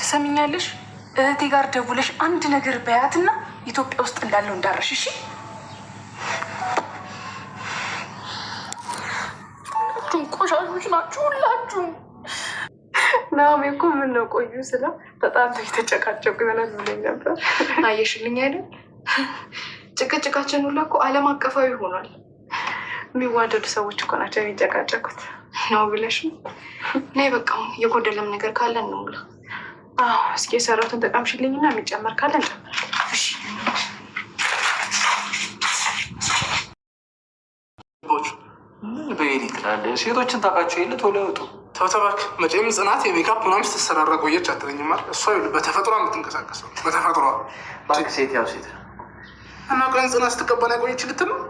ትሰሚኛለሽ? እህቴ ጋር ደውለሽ አንድ ነገር በያትና ኢትዮጵያ ውስጥ እንዳለው እንዳረሽ። እሺ? ሁላችሁም ቆሻሾች ናችሁ ሁላችሁም። ናሜ እኮ ምን ነው ቆዩ ስለ በጣም የተጨቃጨቁ ይሆናል ብለኝ ነበር። አየሽልኝ አይደል? ጭቅጭቃችን ሁላ እኮ ዓለም አቀፋዊ ሆኗል። የሚዋደዱ ሰዎች እኮ ናቸው የሚጨቃጨቁት ነው ብለሽ ነይ። በቃ የጎደለም ነገር ካለን ነው ብላ። አዎ እስኪ የሰራሁትን ተቀምሽልኝና የሚጨመር ካለን ጨምር። እሺ በኤሊት ላለ ሴቶችን ታውቃቸው የለ ቶሎ ያወጡ ተባክ መቼም ጽናት የሜካፕ ምናምን ስትሰራራ ቆየች አትለኝም አይደል? እሷ በተፈጥሯ የምትንቀሳቀሰው በተፈጥሯ ሴት ያው ሴት እና ቀን ጽናት ስትቀባን ያቆየች ልትል ነው።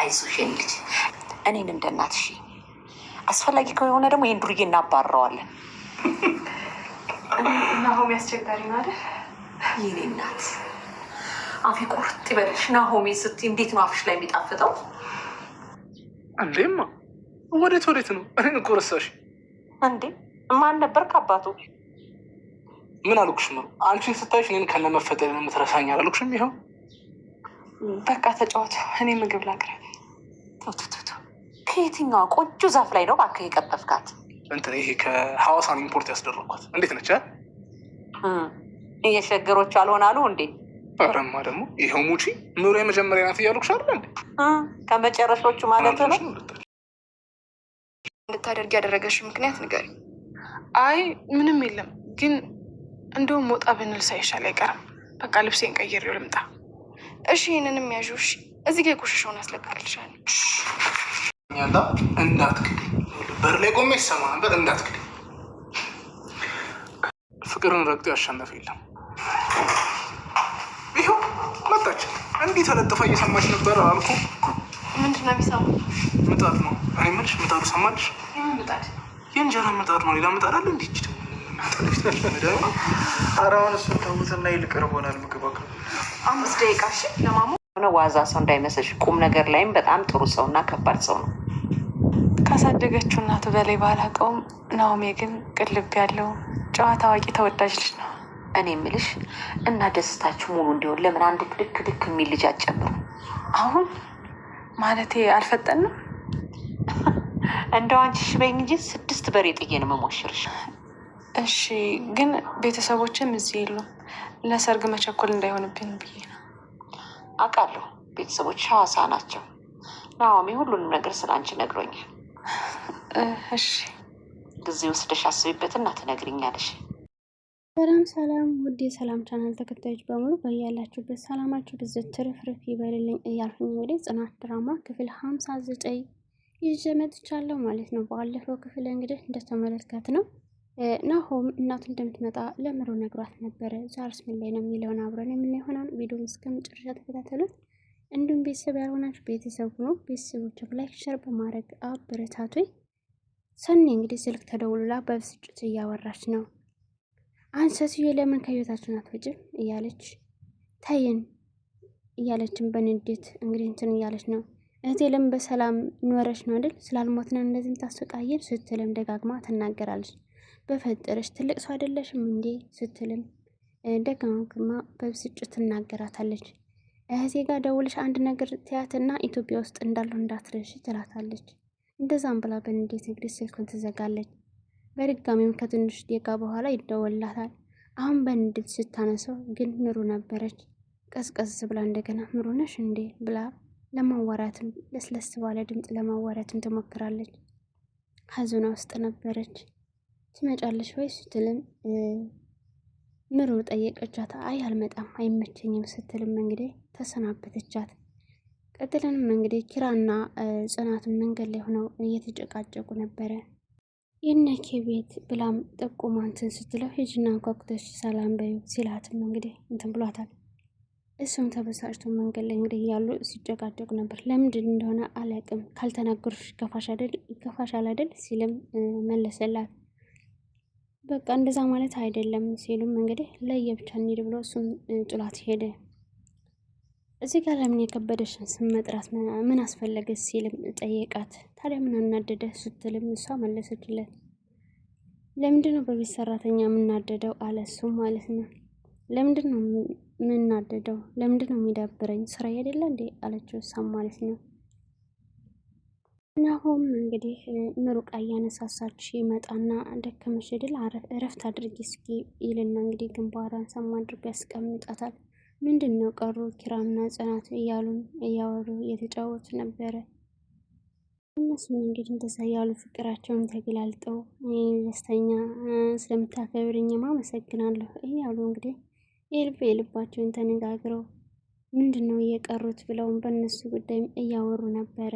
አይዞሽ ልጅ እኔን እንደ እናት እሺ፣ አስፈላጊ ከሆነ ደግሞ ይህን ዱርዬ እናባረዋለን። ናሆሜ አስቸጋሪ ነው አይደል? የኔ እናት አፌ ቁርጥ ይበልሽ። ናሆሜ ስትይ እንዴት ነው አፍሽ ላይ የሚጣፍጠው? እንዴማ ወዴት ነው? እኔን እኮ ረሳሽ እንዴ? ማን ነበር ከአባቱ? ምን አልኩሽ ነው? አንቺን ስታይሽ እኔን ከነመፈጠር የምትረሳኝ አላልኩሽም? ይኸው በቃ ተጫወቱ። እኔ ምግብ ላቅርብ። ቶቶቶ ከየትኛዋ ቆንጆ ዛፍ ላይ ነው እባክህ የቀጠፍካት? እንትን ይሄ ከሐዋሳን ኢምፖርት ያስደረግኳት። እንዴት ነች? እየሸገሮች አልሆናሉ እንዴ? አረማ ደግሞ ይኸው ሙቺ ኑሮ የመጀመሪያ ናት እያልኩሽ አይደል እንዴ? ከመጨረሻዎቹ ማለት ነው። እንድታደርግ ያደረገሽ ምክንያት ንገሪ። አይ ምንም የለም፣ ግን እንደውም ወጣ ብንል ሳይሻል አይቀርም። በቃ ልብሴን ቀይሬው ልምጣ። እሺ ይህንንም ያዥ። እሺ እዚህ ጋር የቆሸሸውን አስለቅቅልሻለሁ። ያላ እንዳትክድ፣ በር ላይ ቆሜ ይሰማ ነበር። እንዳትክድ። ፍቅርን ረግጦ ያሸነፈ የለም። ይኸው መጣች። እንዲህ ተለጥፋ እየሰማች ነበር አልኩ። ምንድን ነው የሚሰማው? ምጣድ ነው። እኔ የምልሽ ምጣዱ ሰማልሽ? የምን ምጣድ? የእንጀራ ምጣድ ነው። ሌላ ምጣድ አለ? እንዲች አራውን እሱን ተውትና ይልቅ ርቦናል። ምግብ 5 ደቂቃ እሺ። ለማሙ ሆነ ዋዛ ሰው እንዳይመስልሽ፣ ቁም ነገር ላይም በጣም ጥሩ ሰው እና ከባድ ሰው ነው። ካሳደገችው እናቱ በላይ ባላውቀውም ናሆሜ ግን ቅልብ ያለው ጨዋ፣ ታዋቂ፣ ተወዳጅ ልጅ ነው። እኔ የምልሽ እና ደስታችሁ ሙሉ እንዲሆን ለምን አንድ ድክ የሚል ልጅ አትጨምሩ? አሁን ማለቴ አልፈጠንም። እንደው አንቺ ሽበኝ እንጂ 6 በሬ ጥዬ ነው የምሞሽርሽ። እሺ ግን ቤተሰቦችም እዚህ የሉም። ለሰርግ መቸኮል እንዳይሆንብኝ ብዬ ነው። አውቃለሁ ቤተሰቦች ሐዋሳ ናቸው። ናሆሜ ሁሉንም ነገር ስለ አንቺ ነግሮኛል። እሺ ጊዜ ወስደሽ አስቢበትና ትነግሪኛለሽ። ሰላም ውድ የሰላም ቻናል ተከታዮች በሙሉ በያላችሁበት ሰላማችሁ ብዝት ትርፍርፍ ይበልልኝ እያልኩኝ እንግዲህ ጽናት ድራማ ክፍል 59 ይዤ መጥቻለሁ ማለት ነው። ባለፈው ክፍል እንግዲህ እንደተመለከት ነው ናሆም እናቱ እንደምትመጣ ለምሩ ነግሯት ነበረ። ዛሬስ ምን ላይ ነው የሚለውን አብረን የምናየው ይሆናል። ቪዲዮውን እስከ መጨረሻ ተከታተሉት። እንዲሁም ቤተሰብ ያልሆናችሁ ቤተሰብ ሁኑ። ቤተሰቦች ላይክ ሸር በማድረግ አበረታቱኝ። ሰኒ እንግዲህ ስልክ ተደውሎላ በብስጭት እያወራች ነው። አንድ ሴትዮ ለምን ከህይወታችን አትወጭም እያለች ታይን እያለችን በንዴት እንግዲህ እንትን እያለች ነው። እህቴ ለምን በሰላም ኖረች ነው አይደል? ስላልሞትነን እንደዚህ ታሰቃየን ስትልም ደጋግማ ትናገራለች። በፈጠረች ትልቅ ሰው አይደለሽም እንዴ ስትልም ደጋግማ በብስጭት ትናገራታለች። እህቴ ጋር ደውልሽ አንድ ነገር ትያትና ኢትዮጵያ ውስጥ እንዳለው እንዳትረሺ ትላታለች። እንደዛም ብላ በንዴት እንግዲህ ስልኩን ትዘጋለች። በድጋሚም ከትንሽ ደቂቃ በኋላ ይደወላታል። አሁን በንዴት ስታነሰው ግን ምሩ ነበረች። ቀዝቀዝ ብላ እንደገና ምሩ ነሽ እንዴ ብላ ለማዋራትም ለስለስ ባለ ድምፅ ለማዋራትም ትሞክራለች። ሀዘኗ ውስጥ ነበረች። ትመጫለሽ ወይ ስትልም ምሩ ጠየቀቻት። አይ አልመጣም አይመቸኝም ስትልም እንግዲህ ተሰናበተቻት። ቀጥለንም እንግዲህ ኪራና ጽናትን መንገድ ላይ ሆነው እየተጨቃጨቁ ነበረ። የነኬ ቤት ብላም ጠቁማንትን ስትለው ሂጂና ጓጉተሽ ሰላም በዩ ሲላትም እንግዲህ እንትን ብሏታል። እሱም ተበሳጭቶ መንገድ ላይ እንግዲህ እያሉ ሲጨቃጨቁ ነበር። ለምንድን እንደሆነ አላውቅም፣ ካልተናገሩሽ ይከፋሻል አይደል ሲልም መለሰላት። በቃ እንደዛ ማለት አይደለም ሲሉም እንግዲህ ለየብቻ እንሂድ ብሎ እሱም ጥላት ሄደ። እዚህ ጋር ለምን የከበደሽን ስም መጥራት ምን አስፈለገ ሲልም ጠየቃት። ታዲያ ምን አናደደ ስትልም እሷ መለሰችለት። ለምንድን ነው በቤት ሰራተኛ የምናደደው አለ እሱም ማለት ነው። ለምንድን ነው የምናደደው? ለምንድን ነው የሚዳብረኝ? ስራ አይደለ እንዴ አለችው እሷም ማለት ነው። ናሆም እንግዲህ ምሩቃ እያነሳሳች ይመጣና ደከመሽ አይደል እረፍት አድርጊ እስኪ ይልና እንግዲህ ግንባሯን ሰማ አድርጎ ያስቀምጣታል። ምንድን ነው ቀሩ ኪራምና ጽናት እያሉም እያወሩ እየተጫወቱ ነበረ። እነሱም እንግዲህ እንደዛ ያሉ ፍቅራቸውን ተገላልጠው ደስተኛ ስለምታከብርኝማ አመሰግናለሁ እያሉ እንግዲህ የልባቸውን ተነጋግረው ምንድን ነው እየቀሩት ብለውም በእነሱ ጉዳይም እያወሩ ነበረ።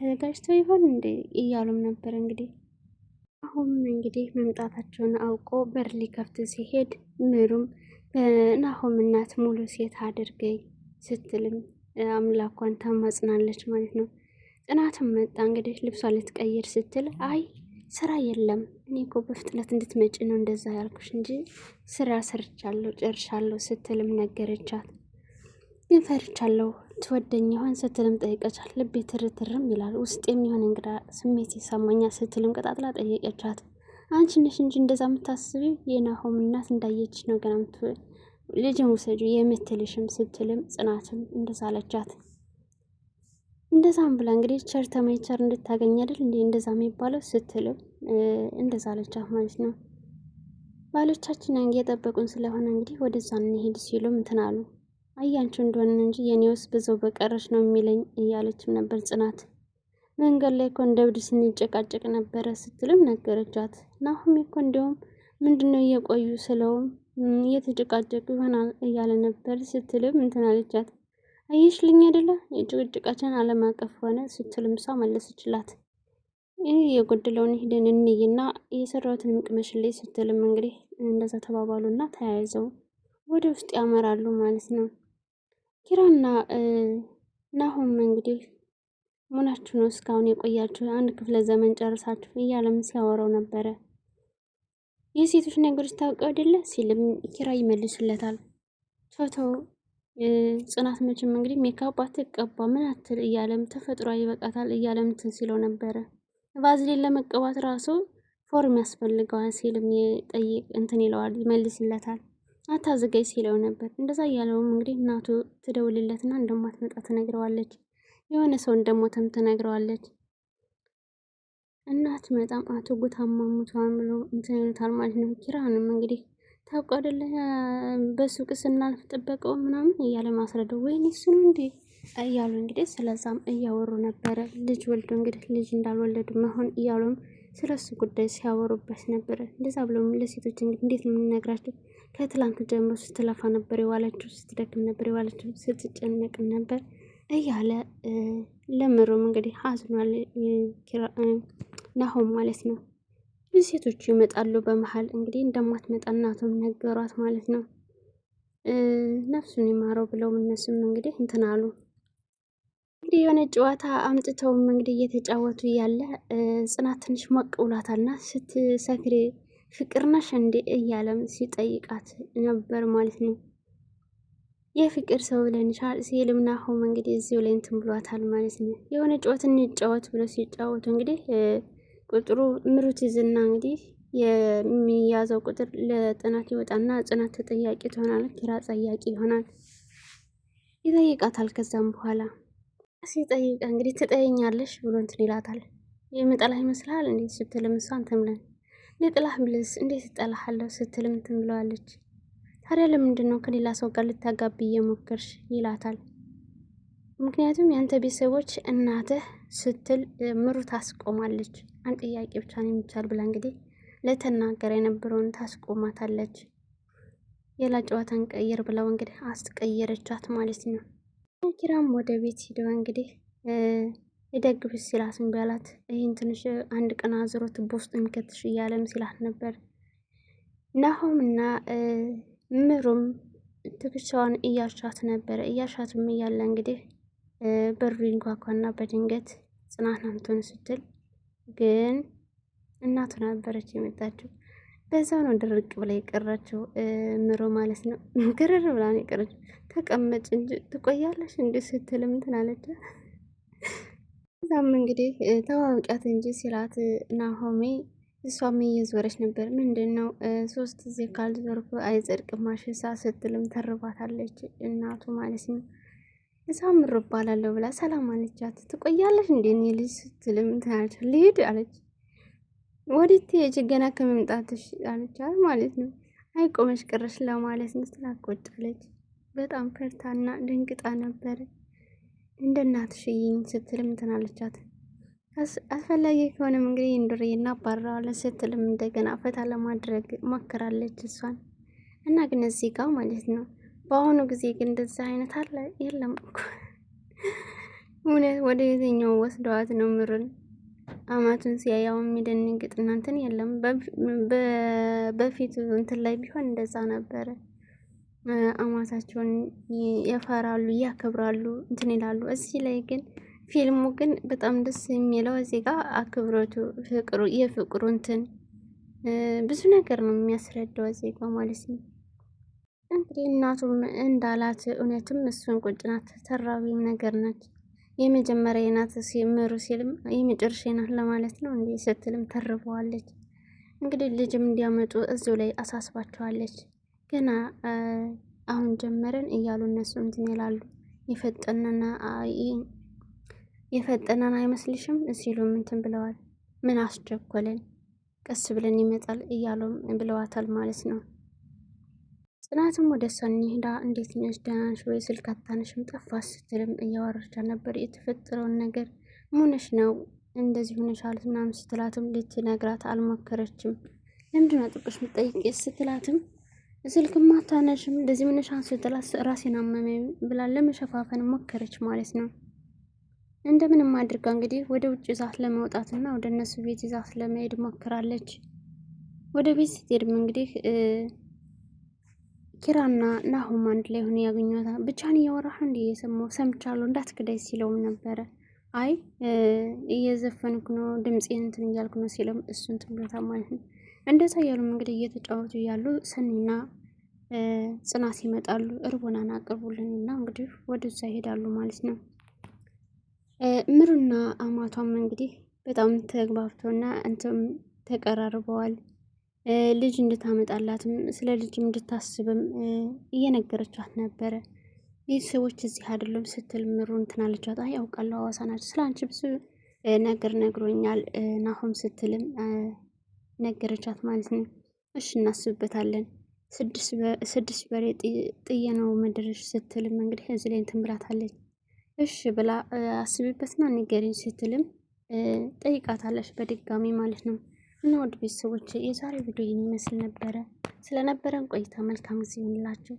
ተዘጋጅተው ይሆን እንዴ እያሉም ነበር። እንግዲህ አሁን እንግዲህ መምጣታቸውን አውቆ በር ሊከፍት ሲሄድ ምሩም በናሆም እናት ሙሉ ሴት አድርገኝ ስትልም አምላኳን ታማጽናለች ማለት ነው። ጽናትም መጣ እንግዲህ ልብሷ ልትቀይር ስትል አይ ስራ የለም እኔ እኮ በፍጥነት እንድትመጪ ነው እንደዛ ያልኩሽ እንጂ ስራ ሰርቻለሁ ጨርሻለሁ ስትልም ነገረቻት። ግን ፈርቻለሁ ትወደኝ ይሆን ስትልም ጠይቀቻት። ልቤ ትርትርም ይላል ውስጥ የሚሆን እንግዳ ስሜት ይሰማኛል ስትልም ቀጣጥላ ጠየቀቻት። አንቺ ነሽ እንጂ እንደዛ የምታስቢ የናሆም እናት እንዳየች ነው ገና ልጅን ውሰጁ የምትልሽም ስትልም ጽናትም እንደዛ አለቻት። እንደዛም ብላ እንግዲህ ቸር ተመይቸር እንድታገኝ አይደል እንዴ እንደዛ የሚባለው ስትልም እንደዛ አለቻት ማለት ነው። ባሎቻችን እየጠበቁን ስለሆነ እንግዲህ ወደዛ እንሄድ ሲሉም እንትን አሉ። አያንቺው እንደሆነ እንጂ የኔውስ በዛው በቀረች ነው የሚለኝ እያለችም ነበር ጽናት። መንገድ ላይ እኮ እንደ እብድ ስንጨቃጨቅ ነበረ ስትልም ነገረቻት። ናሆም እኮ እንዲያውም ምንድነው እየቆዩ ስለውም እየተጨቃጨቁ ይሆናል እያለ ነበር ስትልም እንትን አለቻት። አየሽልኝ አይደለ የጭቅጭቃችን ዓለም አቀፍ ሆነ ስትልም እሷ መለሰችላት። ይህ የጎደለውን ሂደን እንይና የሰራሁትን ቅመሽልኝ ስትልም እንግዲህ እንደዛ ተባባሉና ተያይዘው ወደ ውስጥ ያመራሉ ማለት ነው። ኪራና ናሆም እንግዲህ ሙናችሁ ነው እስካሁን የቆያችሁ አንድ ክፍለ ዘመን ጨርሳችሁ እያለም ሲያወራው ነበረ። የሴቶች ነገሮች ታውቀው አይደለ ሲልም ኪራ ይመልስለታል። ፎቶ ጽናት መቼም እንግዲህ ሜካፕ አትቀባ ምን አትል እያለም ተፈጥሯ ይበቃታል እያለም እንትን ሲለው ነበረ። ቫዝሊን ለመቀባት ራሱ ፎርም ያስፈልገዋል ሲልም ጠይቅ እንትን ይለዋል ይመልስለታል። አታዘጋጅ ሲለው ነበር። እንደዛ እያለውም እንግዲህ እናቱ ትደውልለትና እንደማትመጣ ትነግረዋለች። የሆነ ሰው እንደሞተም ትነግረዋለች። እናት መጣም አቶ ጉታማ ሙቷን ብሎ እንትን ይሉታል ማለት ነው። ኪራንም እንግዲህ ታውቀው አይደለ በሱቅ ስናልፍ ጥበቀው ምናምን እያለ ማስረዳው ወይኔ እሱ ነው እንዴ እያሉ እንግዲህ ስለዛም እያወሩ ነበረ። ልጅ ወልዶ እንግዲህ ልጅ እንዳልወለዱ መሆን እያሉም ስለሱ ጉዳይ ሲያወሩበት ነበረ። እንደዛ ብሎም ለሴቶች እንግዲህ እንዴት ነው የምንነግራቸው? ከትላንት ጀምሮ ስትለፋ ነበር የዋለችው፣ ስትደክም ነበር የዋለችው፣ ስትጨነቅም ነበር እያለ ለምሩም እንግዲህ አዝኗል ናሆም ማለት ነው። ብዙ ሴቶቹ ይመጣሉ በመሀል እንግዲህ እንደማትመጣ እናቱም ነገሯት ማለት ነው። ነፍሱን ይማረው ብለው እነሱም እንግዲህ እንትን አሉ። እንግዲህ የሆነ ጨዋታ አምጥተውም እንግዲህ እየተጫወቱ እያለ ጽናት ትንሽ ሞቅ ብሏታልና ስትሰክሪ ፍቅር ነሽ እንዴ እያለም ሲጠይቃት ነበር ማለት ነው። የፍቅር ሰው ብለንሻል ሲልም ናሆም እንግዲህ እዚሁ ላይ እንትን ብሏታል ማለት ነው። የሆነ ጨዋታ እንጫወት ብሎ ሲጫወቱ እንግዲህ ቁጥሩ ምሩት ይዝና እንግዲህ የሚያዘው ቁጥር ለጽናት ይወጣና ጽናት ተጠያቂ ትሆናለች፣ ኪራ ጠያቂ ይሆናል። ይጠይቃታል። ከዛም በኋላ ሲጠይቃ እንግዲህ ትጠይኛለሽ ብሎ እንትን ይላታል። የምጠላህ ይመስልሃል እንዴ ስትልም እሷ እንትን ብለን ልጥላህ ብልስ እንዴት እጠላሃለሁ ስትልም እንትን ብለዋለች። ታዲያ ለምንድን ነው ከሌላ ሰው ጋር ልታጋቢ እየሞከርሽ ይላታል። ምክንያቱም ያንተ ቤተሰቦች እናትህ ስትል ምሩ ታስቆማለች። አንድ ጥያቄ ብቻ ነው የሚቻል ብላ እንግዲህ ለተናገረ የነበረውን ታስቆማታለች። ሌላ ጨዋታን ቀይር ብለው እንግዲህ አስቀየረቻት ማለት ነው። ኪራም ወደ ቤት ሂደው እንግዲህ የደግፍሽ ሲላትን ቢያላት ይህን ትንሽ አንድ ቀን አዝሮ ትቦ ውስጥ የሚከትሽ እያለም ሲላት ነበር። ናሆም እና ምሩም ትከሻዋን እያሻት ነበረ። እያሻትም እያለ እንግዲህ በሩ ይንኳኳና በድንገት ጽናት ናምቶን ስትል ግን እናቱ ነበረች የመጣችው። በዛው ነው ድርቅ ብላ የቀረችው ምሮ ማለት ነው። ግርር ብላ ነው የቀረችው። ተቀመጭ እንጂ ትቆያለሽ እንዲ ስትልም እንትን አለች። እዛም እንግዲህ ተዋውቂያት እንጂ ሲላት ናሆሜ እሷም እየዞረች ነበር። ምንድን ነው 3 ጊዜ ካልዞርኩ አይጸድቅም ማሽሳ ስትልም ተርባታለች እናቱ ማለት ነው። እዛም ምሮ እባላለሁ ብላ ሰላም አለቻት። ትቆያለሽ እንዴ እኔ ልጅ ስትልም እንትን አለች። ልሂድ አለች። ወዴት ሄጅ ገና ከመምጣትሽ አለቻት ማለት ነው። አይቆመሽ ቀረሽ ለማለት ነው ስላቆጫለች። በጣም ፈርታና ደንግጣ ነበረ። እንደ እናትሽ ይኝ ስትልም እንትን አለቻት። አስፈላጊ ከሆነም እንግዲህ እንዱሬ እናባረዋለን ስትልም እንደገና ፈታ ለማድረግ ሞክራለች እሷን እና ግን እዚህ ጋር ማለት ነው በአሁኑ ጊዜ ግን እንደዛ አይነት አለ የለም እኮ እውነት ወደ የትኛው ወስደዋት ነው ምሩን አማቱን ሲያያው የሚደንግጥ እናንተን የለም። በፊት እንትን ላይ ቢሆን እንደዛ ነበረ። አማታቸውን ያፈራሉ፣ ያከብራሉ፣ እንትን ይላሉ። እዚህ ላይ ግን ፊልሙ ግን በጣም ደስ የሚለው እዚህ ጋር አክብሮቱ፣ ፍቅሩ፣ የፍቅሩ እንትን ብዙ ነገር ነው የሚያስረዳው እዚህ ጋር ማለት ነው። እንግዲህ እናቱም እንዳላት እውነትም እሱን ቁጭ ናት፣ ተራቢም ነገር ናት። የመጀመሪያ ናት ሲምሩ ሲልም የመጨረሻ ናት ለማለት ነው እንዴ ስትልም ተርበዋለች። እንግዲህ ልጅም እንዲያመጡ እዚሁ ላይ አሳስባቸዋለች። ገና አሁን ጀመረን እያሉ እነሱ እንትን ይላሉ። የፈጠነን አይመስልሽም ሲሉም እንትን ብለዋል። ምን አስቸኮለን ቀስ ብለን ይመጣል እያሉም ብለዋታል ማለት ነው። ጽናትም ወደ ሰኒ ሄዳ እንዴት ነሽ ደህና ነሽ ወይ ስልክ አታነሽም ጠፋሽ ስትልም እያወራቻ ነበር። የተፈጠረውን ነገር ሙነሽ ነው እንደዚህ ሆነሻል ምናምን ስትላትም ልትነግራት አልሞከረችም። ለምንድን ነው ጥቅሽ የምትጠይቂ ስትላትም ስልክም አታነሽም እንደዚህ ሆነሻል ስትላት ራሴን አመመኝ ብላ ለመሸፋፈን ሞከረች ማለት ነው። እንደምንም አድርጋ እንግዲህ ወደ ውጭ ይዛት ለመውጣትና ወደ እነሱ ቤት ይዛት ለመሄድ ሞክራለች። ወደ ቤት ስትሄድም እንግዲህ ኪራና ናሆም አንድ ላይ ሆነ ያገኘታል። ብቻን እያወራህ እንዲ የሰማው ሰምቻለሁ እንዳትክዳይ ሲለውም ነበረ። አይ እየዘፈንኩ ነው ድምፄን እንትን እያልኩ ነው ሲለም እሱን ትብሎታ ማለት ነው። እንደዛ እያሉም እንግዲህ እየተጫወቱ እያሉ ሰኒና ጽናት ይመጣሉ። እርቦናን አቅርቡልን እና እንግዲህ ወደዛ ይሄዳሉ ማለት ነው። ምሩና አማቷም እንግዲህ በጣም ተግባብተውና እንትም ተቀራርበዋል። ልጅ እንድታመጣላትም ስለ ልጅም እንድታስብም እየነገረቻት ነበረ። ቤተሰቦች እዚህ አይደሉም ስትል ምሩ እንትን አለቻት። አይ ያውቃለሁ ሐዋሳ ናቸው ስለ አንቺ ብዙ ነገር ነግሮኛል ናሆም ስትልም ነገረቻት ማለት ነው። እሺ እናስብበታለን 6 በሬ ጥዬ ነው ምድርሽ ስትልም እንግዲህ እዚህ ላይ እንትን ብላታለች። እሺ ብላ አስቢበትና ንገሪኝ ስትልም ጠይቃታለች በድጋሚ ማለት ነው። እና ውድ ቤተሰቦች የዛሬ ቪዲዮ ይመስል ነበረ። ስለነበረን ቆይታ መልካም ጊዜ ይሁንላችሁ።